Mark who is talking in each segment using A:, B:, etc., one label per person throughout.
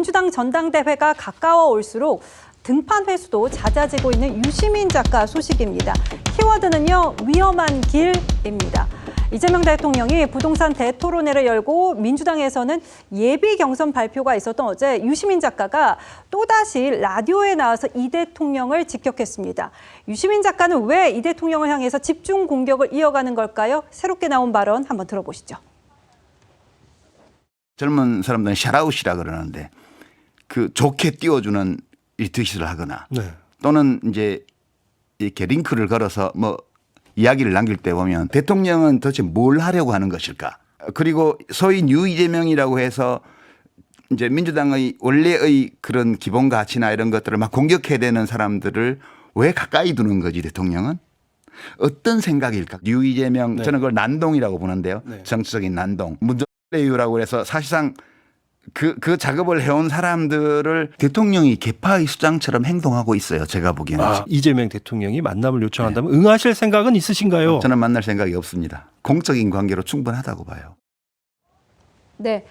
A: 민주당 전당대회가 가까워 올수록 등판 횟수도 잦아지고 있는 유시민 작가 소식입니다. 키워드는요, 위험한 길입니다. 이재명 대통령이 부동산 대토론회를 열고 민주당에서는 예비 경선 발표가 있었던 어제 유시민 작가가 또다시 라디오에 나와서 이 대통령을 직격했습니다. 유시민 작가는 왜 이 대통령을 향해서 집중 공격을 이어가는 걸까요? 새롭게 나온 발언 한번 들어보시죠.
B: 젊은 사람들은 샤라웃이라 그러는데 그 좋게 띄워주는 리트윗을 하거나 또는 이제 이렇게 링크를 걸어서 뭐 이야기를 남길 때 보면 대통령은 도대체 뭘 하려고 하는 것일까? 그리고 소위 뉴 이재명이라고 해서 이제 민주당의 원래의 그런 기본 가치나 이런 것들을 막 공격해야 되는 사람들을 왜 가까이 두는 거지 대통령은? 어떤 생각일까? 뉴 이재명 저는 그걸 난동이라고 보는데요. 정치적인 난동. 문정래유라고 해서 사실상 그 작업을 해온 사람들을 대통령이 개파의 수장처럼 행동하고 있어요. 제가 보기에는.
C: 이재명 대통령이 만남을 요청한다면 응하실 생각은 있으신가요?
B: 저는 만날 생각이 없습니다. 공적인 관계로 충분하다고 봐요.
A: 네.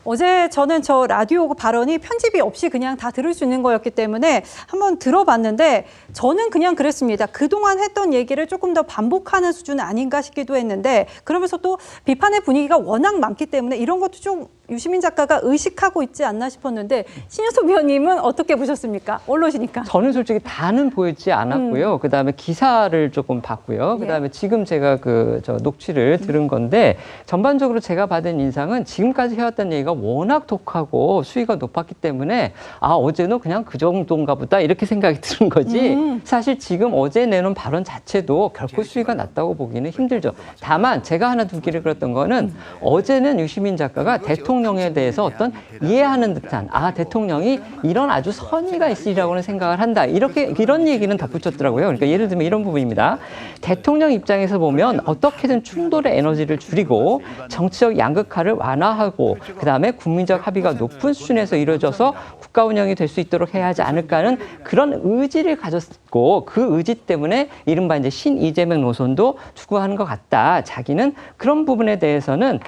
A: 어제 저는 저 라디오 발언이 편집이 없이 그냥 다 들을 수 있는 거였기 때문에 한번 들어봤는데 저는 그냥 그랬습니다. 그동안 했던 얘기를 조금 더 반복하는 수준은 아닌가 싶기도 했는데 그러면서 또 비판의 분위기가 워낙 많기 때문에 이런 것도 좀 유시민 작가가 의식하고 있지 않나 싶었는데 신효섭 위원님은 어떻게 보셨습니까? 언론이니까.
D: 저는 솔직히 다는 보이지 않았고요. 그다음에 기사를 조금 봤고요. 그다음에 지금 제가 저 녹취를 들은 건데 전반적으로 제가 받은 인상은 지금까지 해왔던 얘기가 워낙 독하고 수위가 높았기 때문에 어제는 그냥 그 정도인가 보다 이렇게 생각이 드는 거지 사실 지금 어제 내놓은 발언 자체도 결코 수위가 낮다고 보기는 힘들죠. 다만 제가 하나 두기를 그랬던 거는 어제는 유시민 작가가 대통령에 대해서 어떤 이해하는 듯한 대통령이 이런 아주 선의가 있으리라고는 생각을 한다. 이런 얘기는 덧붙였더라고요. 그러니까 예를 들면 이런 부분입니다. 대통령 입장에서 보면 어떻게든 충돌의 에너지를 줄이고 정치적 양극화를 완화하고 그다음에 국민적 합의가 높은 수준에서 이루어져서 국가 운영이 될 수 있도록 해야 하지 않을까 하는 그런 의지를 가졌고 그 의지 때문에 이른바 이제 신 이재명 노선도 추구하는 것 같다. 자기는 그런 부분에 대해서는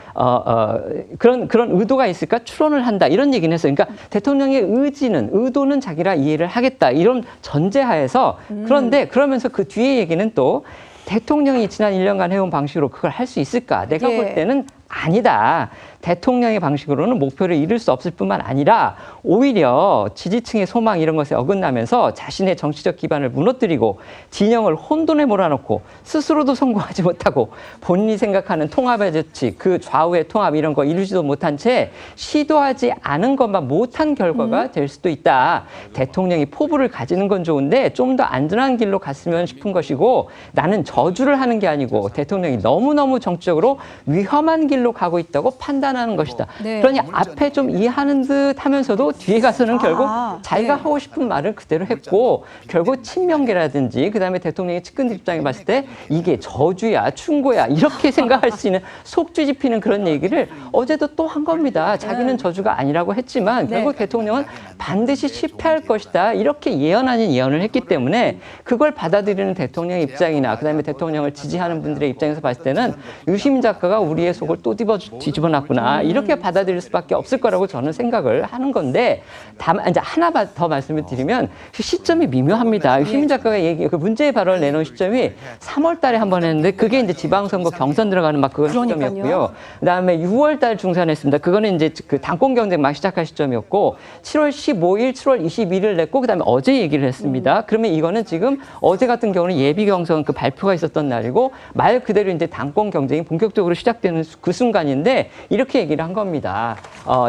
D: 그런 의도가 있을까 추론을 한다. 이런 얘기는 했어요. 그러니까 대통령의 의도는 자기라 이해를 하겠다. 이런 전제하에서 그런데 그러면서 그 뒤에 얘기는 또 대통령이 지난 1년간 해온 방식으로 그걸 할 수 있을까? 내가 볼 때는 아니다. 대통령의 방식으로는 목표를 이룰 수 없을 뿐만 아니라 오히려 지지층의 소망 이런 것에 어긋나면서 자신의 정치적 기반을 무너뜨리고 진영을 혼돈에 몰아넣고 스스로도 성공하지 못하고 본인이 생각하는 통합의 조치, 그 좌우의 통합 이런 거 이루지도 못한 채 시도하지 않은 것만 못한 결과가 될 수도 있다. 대통령이 포부를 가지는 건 좋은데 좀 더 안전한 길로 갔으면 싶은 것이고 나는 저주를 하는 게 아니고 대통령이 너무너무 정치적으로 위험한 길로 가고 있다고 판단하는 것이다. 그러니 앞에 좀 이해하는 듯 하면서도 뒤에 가서는 결국 자기가 하고 싶은 말을 그대로 했고 결국 친명계라든지 그다음에 대통령의 측근들 입장에 봤을 때 이게 저주야 충고야 이렇게 생각할 수 있는 속 뒤집히는 그런 얘기를 어제도 또 한 겁니다. 자기는 저주가 아니라고 했지만 결국 대통령은 반드시 실패할 것이다. 이렇게 예언 아닌 예언을 했기 때문에 그걸 받아들이는 대통령의 입장이나 그다음에 대통령을 지지하는 분들의 입장에서 봤을 때는 유시민 작가가 우리의 속을 또 뒤집어놨구나 이렇게 받아들일 수밖에 없을 거라고 저는 생각을 하는 건데 다만 이제 하나 더 말씀을 드리면 시점이 미묘합니다. 유시민 작가가 그 문제의 발언을 내놓은 시점이 3월달에 한 번 했는데 그게 이제 지방선거 경선 들어가는 막 그런 시점이었고요. 그다음에 6월달 중산했습니다. 그거는 이제 그 당권 경쟁 막 시작할 시점이었고 7월 15일, 7월 21일 냈고 그다음에 어제 얘기를 했습니다. 그러면 이거는 지금 어제 같은 경우는 예비 경선 그 발표가 있었던 날이고 말 그대로 이제 당권 경쟁이 본격적으로 시작되는 그 순간인데 이렇게 얘기를 한 겁니다.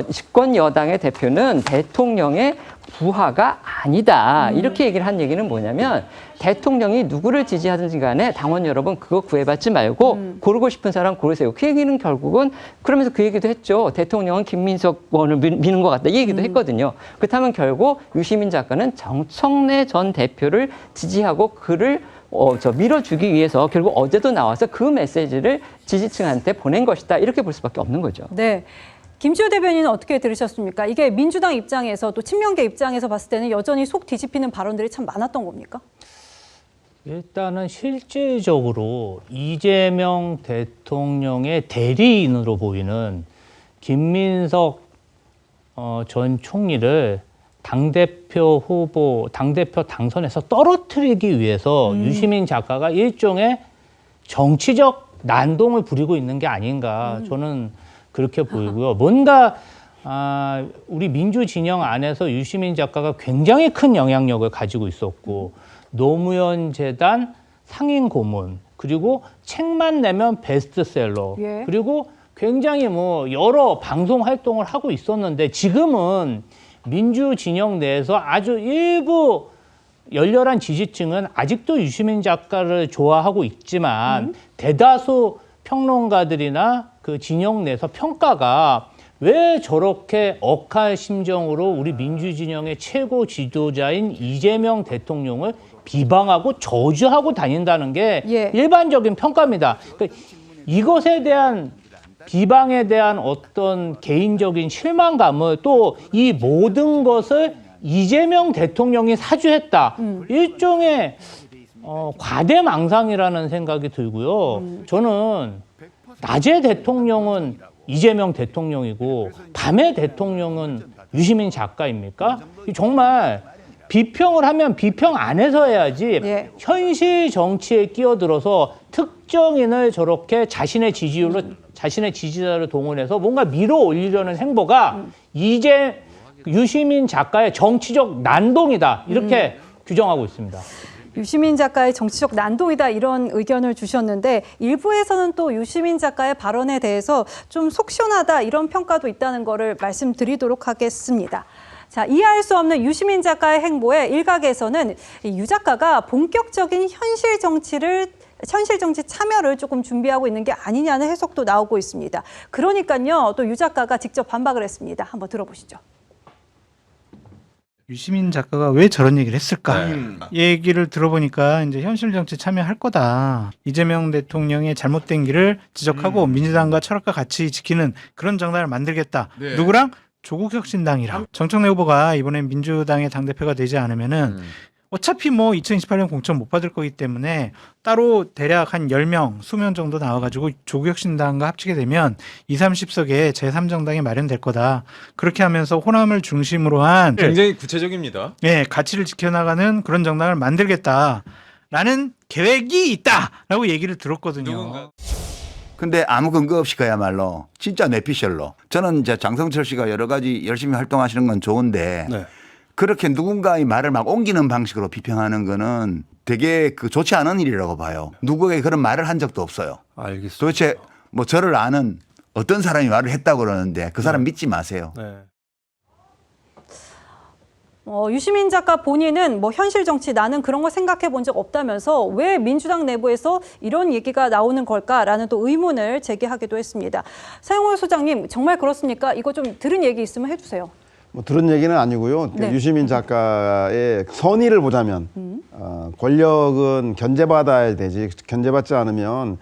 D: 집권 여당의 대표는 대통령의 부하가 아니다. 이렇게 얘기를 한 얘기는 뭐냐면 대통령이 누구를 지지하든지 간에 당원 여러분 그거 구애받지 말고 고르고 싶은 사람 고르세요. 그 얘기는 결국은 그러면서 그 얘기도 했죠. 대통령은 김민석 의원을 미는 것 같다. 이 얘기도 했거든요. 그렇다면 결국 유시민 작가는 정청래 전 대표를 지지하고 그를 밀어주기 위해서 결국 어제도 나와서 그 메시지를 지지층한테 보낸 것이다. 이렇게 볼 수밖에 없는 거죠.
A: 네. 김시호 대변인은 어떻게 들으셨습니까? 이게 민주당 입장에서 또 친명계 입장에서 봤을 때는 여전히 속 뒤집히는 발언들이 참 많았던 겁니까?
E: 일단은 실질적으로 이재명 대통령의 대리인으로 보이는 김민석 전 총리를 당대표 후보, 당대표 당선에서 떨어뜨리기 위해서 유시민 작가가 일종의 정치적 난동을 부리고 있는 게 아닌가 저는 그렇게 보이고요. 뭔가 우리 민주 진영 안에서 유시민 작가가 굉장히 큰 영향력을 가지고 있었고 노무현 재단 상임 고문 그리고 책만 내면 베스트셀러
A: 예.
E: 그리고 굉장히 뭐 여러 방송 활동을 하고 있었는데 지금은 민주 진영 내에서 아주 일부 열렬한 지지층은 아직도 유시민 작가를 좋아하고 있지만 대다수 평론가들이나 그 진영 내에서 평가가 왜 저렇게 억할 심정으로 우리 민주 진영의 최고 지도자인 이재명 대통령을 비방하고 저주하고 다닌다는 게
A: 예.
E: 일반적인 평가입니다. 그러니까 이것에 대한 비방에 대한 어떤 개인적인 실망감을 또 이 모든 것을 이재명 대통령이 사주했다. 일종의 과대망상이라는 생각이 들고요. 저는 낮에 대통령은 이재명 대통령이고 밤에 대통령은 유시민 작가입니까? 정말 비평을 하면 비평 안에서 해야지
A: 예. 현실
E: 정치에 끼어들어서 특정인을 저렇게 자신의 지지자를 동원해서 뭔가 밀어올리려는 행보가 이제 유시민 작가의 정치적 난동이다 이렇게 규정하고 있습니다.
A: 유시민 작가의 정치적 난동이다 이런 의견을 주셨는데 일부에서는 또 유시민 작가의 발언에 대해서 좀 속 시원하다 이런 평가도 있다는 거를 말씀드리도록 하겠습니다. 자, 이해할 수 없는 유시민 작가의 행보에 일각에서는 유 작가가 본격적인 현실 정치 참여를 조금 준비하고 있는 게 아니냐는 해석도 나오고 있습니다. 그러니까요, 또 유 작가가 직접 반박을 했습니다. 한번 들어보시죠.
F: 유시민 작가가 왜 저런 얘기를 했을까? 얘기를 들어보니까 이제 현실 정치 참여할 거다. 이재명 대통령의 잘못된 길을 지적하고 민주당과 철학과 같이 지키는 그런 정당을 만들겠다. 누구랑? 조국혁신당이랑. 정청래 후보가 이번에 민주당의 당대표가 되지 않으면은 어차피 뭐 2028년 공천 못 받을 거기 때문에 따로 대략 한 10명, 20명 정도 나와가지고 조국혁신당과 합치게 되면 20, 30석의 제3정당이 마련될 거다. 그렇게 하면서 호남을 중심으로 한
G: 굉장히 구체적입니다.
F: 네, 가치를 지켜나가는 그런 정당을 만들겠다라는 계획이 있다라고 얘기를 들었거든요.
B: 근데 아무 근거 없이 그야말로 진짜 뇌피셜로 저는 이제 장성철 씨가 여러 가지 열심히 활동하시는 건 좋은데
C: 네.
B: 그렇게 누군가의 말을 막 옮기는 방식으로 비평하는 거는 되게 좋지 않은 일이라고 봐요. 누구에게 그런 말을 한 적도 없어요.
C: 알겠습니다.
B: 도대체 뭐 저를 아는 어떤 사람이 말을 했다고 그러는데 그 사람 믿지 마세요.
C: 네.
A: 유시민 작가 본인은 뭐 현실 정치 나는 그런 거 생각해 본 적 없다면서 왜 민주당 내부에서 이런 얘기가 나오는 걸까라는 또 의문을 제기하기도 했습니다. 사용호 소장님 정말 그렇습니까? 이거 좀 들은 얘기 있으면 해주세요.
H: 뭐 들은 얘기는 아니고요.
A: 네.
H: 유시민 작가의 선의를 보자면 권력은 견제받아야 되지 견제받지 않으면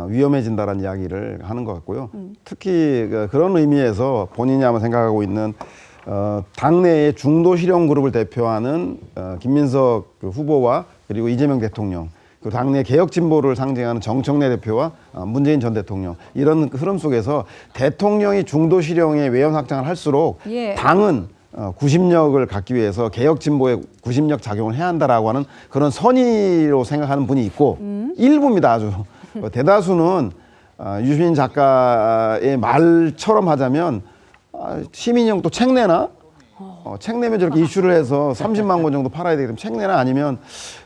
H: 위험해진다는 이야기를 하는 것 같고요. 특히 그런 의미에서 본인이 아마 생각하고 있는 당내의 중도 실용 그룹을 대표하는 김민석 후보와 그리고 이재명 대통령 그리고 당내 개혁 진보를 상징하는 정청래 대표와 문재인 전 대통령 이런 흐름 속에서 대통령이 중도 실용의 외연 확장을 할수록
A: 예.
H: 당은 구심력을 갖기 위해서 개혁 진보의 구심력 작용을 해야 한다라고 하는 그런 선의로 생각하는 분이 있고 일부입니다. 아주 대다수는 유시민 작가의 말처럼 하자면 시민형 또 책 내나? 책 내면 저렇게 이슈를 해서 30만 권 정도 팔아야 되기 때문에 책 내나 아니면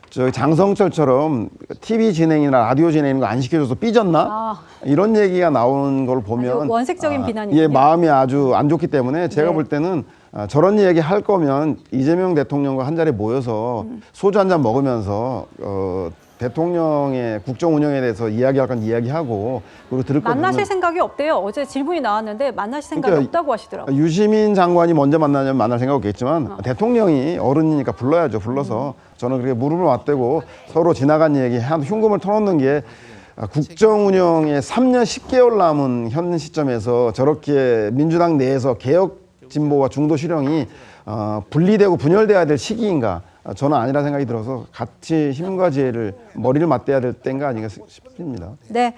H: 저기 장성철처럼 TV 진행이나 라디오 진행 거 안 시켜줘서 삐졌나? 이런 얘기가 나오는 걸 보면
A: 아주 원색적인 비난이군요.
H: 예, 마음이 아주 안 좋기 때문에 제가
A: 네.
H: 볼 때는 저런 얘기 할 거면 이재명 대통령과 한 자리에 모여서 소주 한 잔 먹으면서 대통령의 국정 운영에 대해서 이야기할 건 이야기하고 그리고 들을 거
A: 만나실 생각이 없대요. 어제 질문이 나왔는데 만나실 생각이
H: 그러니까
A: 없다고 하시더라고요.
H: 유시민 장관이 먼저 만나면 만날 생각 없겠지만 대통령이 어른이니까 불러야죠. 불러서 저는 그렇게 무릎을 맞대고 서로 지나간 얘기 한 흉금을 털어놓는 게 국정 운영에 3년 10개월 남은 현 시점에서 저렇게 민주당 내에서 개혁 진보와 중도 실용이 분리되고 분열돼야 될 시기인가? 저는 아니라 생각이 들어서 같이 힘과 지혜를 머리를 맞대야 될 때인가 아닌가 싶습니다.
A: 네.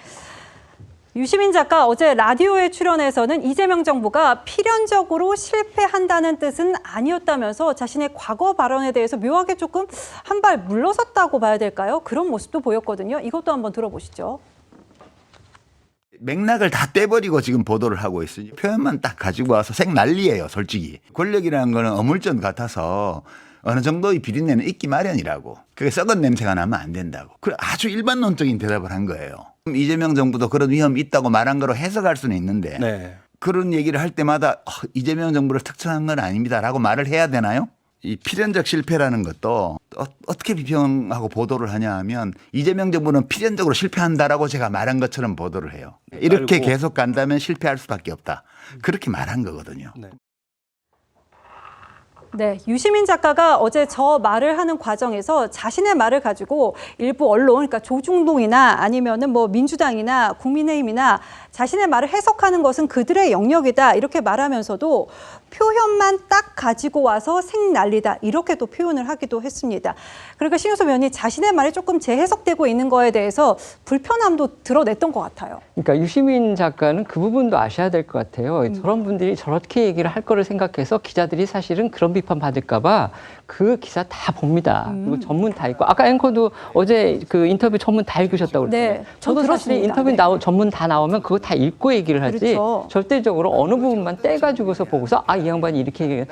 A: 유시민 작가 어제 라디오에 출연해서는 이재명 정부가 필연적으로 실패한다는 뜻은 아니었다면서 자신의 과거 발언에 대해서 묘하게 조금 한 발 물러섰다고 봐야 될까요? 그런 모습도 보였거든요. 이것도 한번 들어보시죠.
B: 맥락을 다 떼버리고 지금 보도를 하고 있어요. 표현만 딱 가지고 와서 생 난리예요, 솔직히. 권력이라는 거는 어물전 같아서 어느 정도의 비린내는 있기 마련이라고. 그게 썩은 냄새가 나면 안 된다고. 그 아주 일반론적인 대답을 한 거예요. 이재명 정부도 그런 위험이 있다고 말한 거로 해석할 수는 있는데
C: 네.
B: 그런 얘기를 할 때마다 이재명 정부를 특정한 건 아닙니다라고 말을 해야 되나요? 이 필연적 실패라는 것도 어떻게 비평하고 보도를 하냐 하면 이재명 정부는 필연적으로 실패한다라고 제가 말한 것처럼 보도를 해요. 이렇게
C: 알고.
B: 계속 간다면 실패할 수밖에 없다. 그렇게 말한 거거든요.
C: 네.
A: 네, 유시민 작가가 어제 저 말을 하는 과정에서 자신의 말을 가지고 일부 언론, 그러니까 조중동이나 아니면은 뭐 민주당이나 국민의힘이나 자신의 말을 해석하는 것은 그들의 영역이다 이렇게 말하면서도 표현만 딱 가지고 와서 생난리다 이렇게 또 표현을 하기도 했습니다. 그러니까 신효섭 의원이 자신의 말이 조금 재해석되고 있는 거에 대해서 불편함도 드러냈던 것 같아요.
D: 그러니까 유시민 작가는 그 부분도 아셔야 될 것 같아요. 저런 분들이 저렇게 얘기를 할 거를 생각해서 기자들이 사실은 그런 비판 받을까 봐 그 기사 다 봅니다. 그리고 전문 다 읽고 아까 앵커도 어제 그 인터뷰 전문 다 읽으셨다고 그랬잖아요.
A: 네,
D: 저도 사실
A: 들었습니다.
D: 인터뷰
A: 네.
D: 전문 다 나오면 그거 다 읽고 얘기를 하지
A: 그렇죠.
D: 절대적으로 어느 부분만 떼가지고서 보고서 이 양반이 이렇게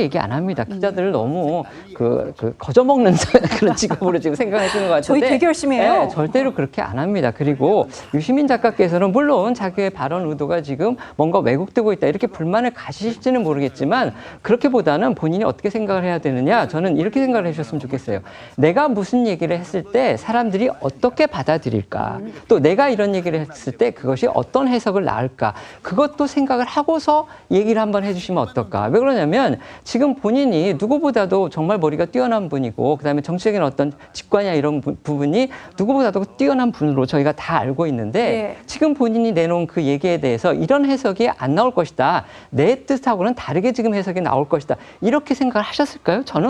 D: 얘기 안 합니다. 기자들을 너무 그 거저먹는 그런 직업으로 지금 생각하시는 것 같은데
A: 저희 되게 열심히 해요.
D: 네, 절대로 그렇게 안 합니다. 그리고 유시민 작가께서는 물론 자기의 발언 의도가 지금 뭔가 왜곡되고 있다 이렇게 불만을 가지실지는 모르겠지만 그렇게보다는 본인이 어떻게 생각을 해야 되느냐 저는 이렇게 생각을 해주셨으면 좋겠어요. 내가 무슨 얘기를 했을 때 사람들이 어떻게 받아들일까 또 내가 이런 얘기를 했을 때 그것이 어떤 해석을 낳을까 그것도 생각을 하고서 얘기를 한번 해주시면 어떨까. 왜 그러냐면 지금 본인이 누구보다도 정말 머리가 뛰어난 분이고 그다음에 정치적인 어떤 직관이나 이런 부분이 누구보다도 뛰어난 분으로 저희가 다 알고 있는데
A: 네.
D: 지금 본인이 내놓은 그 얘기에 대해서 이런 해석이 안 나올 것이다. 내 뜻하고는 다르게 지금 해석이 나올 것이다. 이렇게 생각을 하셨을까요? 저는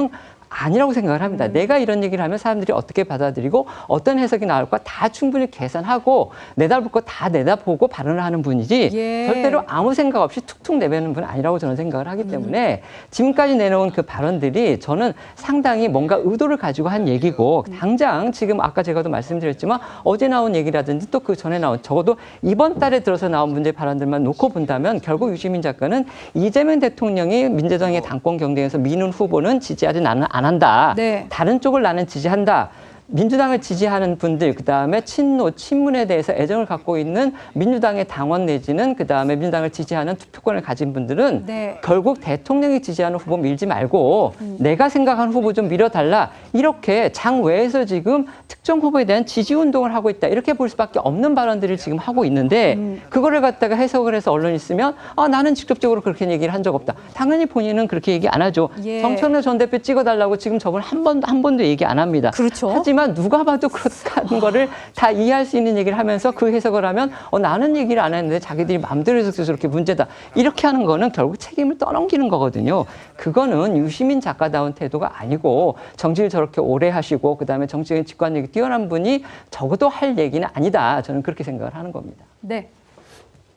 D: 아니라고 생각을 합니다. 내가 이런 얘기를 하면 사람들이 어떻게 받아들이고 어떤 해석이 나올까 다 충분히 계산하고 내다볼 거 다 내다보고 발언을 하는 분이지
A: 예.
D: 절대로 아무 생각 없이 툭툭 내뱉는 분은 아니라고 저는 생각을 하기 때문에 지금까지 내놓은 그 발언들이 저는 상당히 뭔가 의도를 가지고 한 얘기고 당장 지금 아까 제가도 말씀드렸지만 어제 나온 얘기라든지 또 그 전에 나온 적어도 이번 달에 들어서 나온 문제 발언들만 놓고 본다면 결국 유시민 작가는 이재명 대통령이 민주당의 당권 경쟁에서 미는 후보는 지지하지 나는 안 한다.
A: 네.
D: 다른 쪽을 나는 지지한다. 민주당을 지지하는 분들, 그다음에 친노, 친문에 대해서 애정을 갖고 있는 민주당의 당원 내지는 그다음에 민주당을 지지하는 투표권을 가진 분들은
A: 네.
D: 결국 대통령이 지지하는 후보 밀지 말고 내가 생각하는 후보 좀 밀어달라. 이렇게 장외에서 지금 특정 후보에 대한 지지 운동을 하고 있다. 이렇게 볼 수밖에 없는 발언들을 지금 하고 있는데 그거를 갖다가 해석을 해서 언론이 쓰면 나는 직접적으로 그렇게 얘기를 한 적 없다. 당연히 본인은 그렇게 얘기 안 하죠.
A: 예.
D: 정청래 전 대표 찍어달라고 지금 저번 한 번도 얘기 안 합니다.
A: 그렇죠.
D: 하지만 누가 봐도 그렇다는 거를 다 이해할 수 있는 얘기를 하면서 그 해석을 하면 나는 얘기를 안 했는데 자기들이 마음대로 해석해서 저렇게 문제다. 이렇게 하는 거는 결국 책임을 떠넘기는 거거든요. 그거는 유시민 작가다운 태도가 아니고 정치를 저렇게 오래 하시고 그다음에 정치적인 직관력이 뛰어난 분이 적어도 할 얘기는 아니다. 저는 그렇게 생각을 하는 겁니다.
A: 네.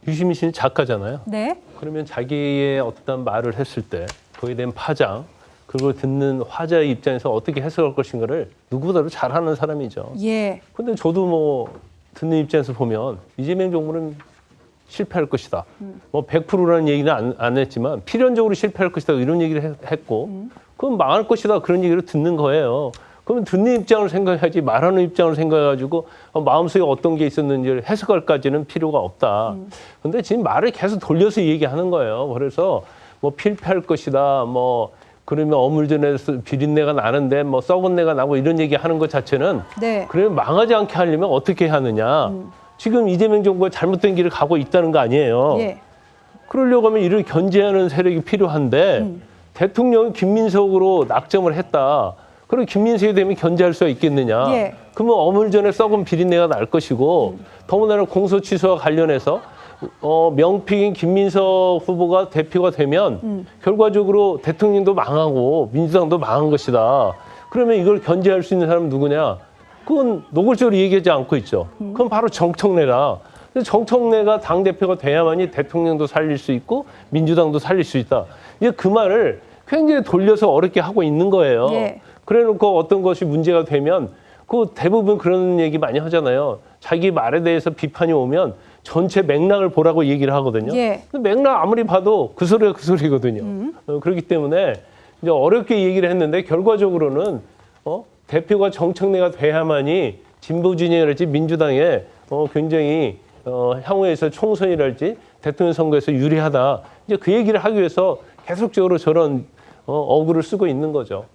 G: 유시민 씨는 작가잖아요.
A: 네.
G: 그러면 자기의 어떤 말을 했을 때 그에 대한 파장 그걸 듣는 화자의 입장에서 어떻게 해석할 것인가를 누구보다도 잘하는 사람이죠.
A: 예.
G: 근데 저도 뭐 듣는 입장에서 보면 이재명 정부는 실패할 것이다. 뭐 100%라는 얘기는 안 했지만 필연적으로 실패할 것이다 이런 얘기를 했고 그럼 망할 것이다 그런 얘기를 듣는 거예요. 그러면 듣는 입장을 생각해야지 말하는 입장을 생각해가지고 마음속에 어떤 게 있었는지를 해석할까지는 필요가 없다. 근데 지금 말을 계속 돌려서 얘기하는 거예요. 그래서 뭐 필패할 것이다. 뭐 그러면 어물전에서 비린내가 나는데 뭐 썩은 내가 나고 이런 얘기 하는 것 자체는
A: 네.
G: 그러면 망하지 않게 하려면 어떻게 하느냐. 지금 이재명 정부가 잘못된 길을 가고 있다는 거 아니에요.
A: 예.
G: 그러려고 하면 이를 견제하는 세력이 필요한데 대통령이 김민석으로 낙점을 했다. 그럼 김민석이 되면 견제할 수가 있겠느냐.
A: 예.
G: 그러면 어물전에 썩은 비린내가 날 것이고 더군다나 공소 취소와 관련해서 명픽인 김민석 후보가 대표가 되면 결과적으로 대통령도 망하고 민주당도 망한 것이다. 그러면 이걸 견제할 수 있는 사람은 누구냐? 그건 노골적으로 얘기하지 않고 있죠. 그건 바로 정청래라. 그래서 정청래가 당대표가 돼야만이 대통령도 살릴 수 있고 민주당도 살릴 수 있다. 이제 그 말을 굉장히 돌려서 어렵게 하고 있는 거예요.
A: 예.
G: 그래놓고 어떤 것이 문제가 되면 그 대부분 그런 얘기 많이 하잖아요. 자기 말에 대해서 비판이 오면 전체 맥락을 보라고 얘기를 하거든요.
A: 예.
G: 근데 맥락 아무리 봐도 그 소리가 그 소리거든요. 그렇기 때문에 이제 어렵게 얘기를 했는데 결과적으로는 대표가 정청래가 돼야만이 진보 진영이랄지 민주당에 굉장히 향후에서 총선이랄지 대통령 선거에서 유리하다. 이제 그 얘기를 하기 위해서 계속적으로 저런 어구를 쓰고 있는 거죠.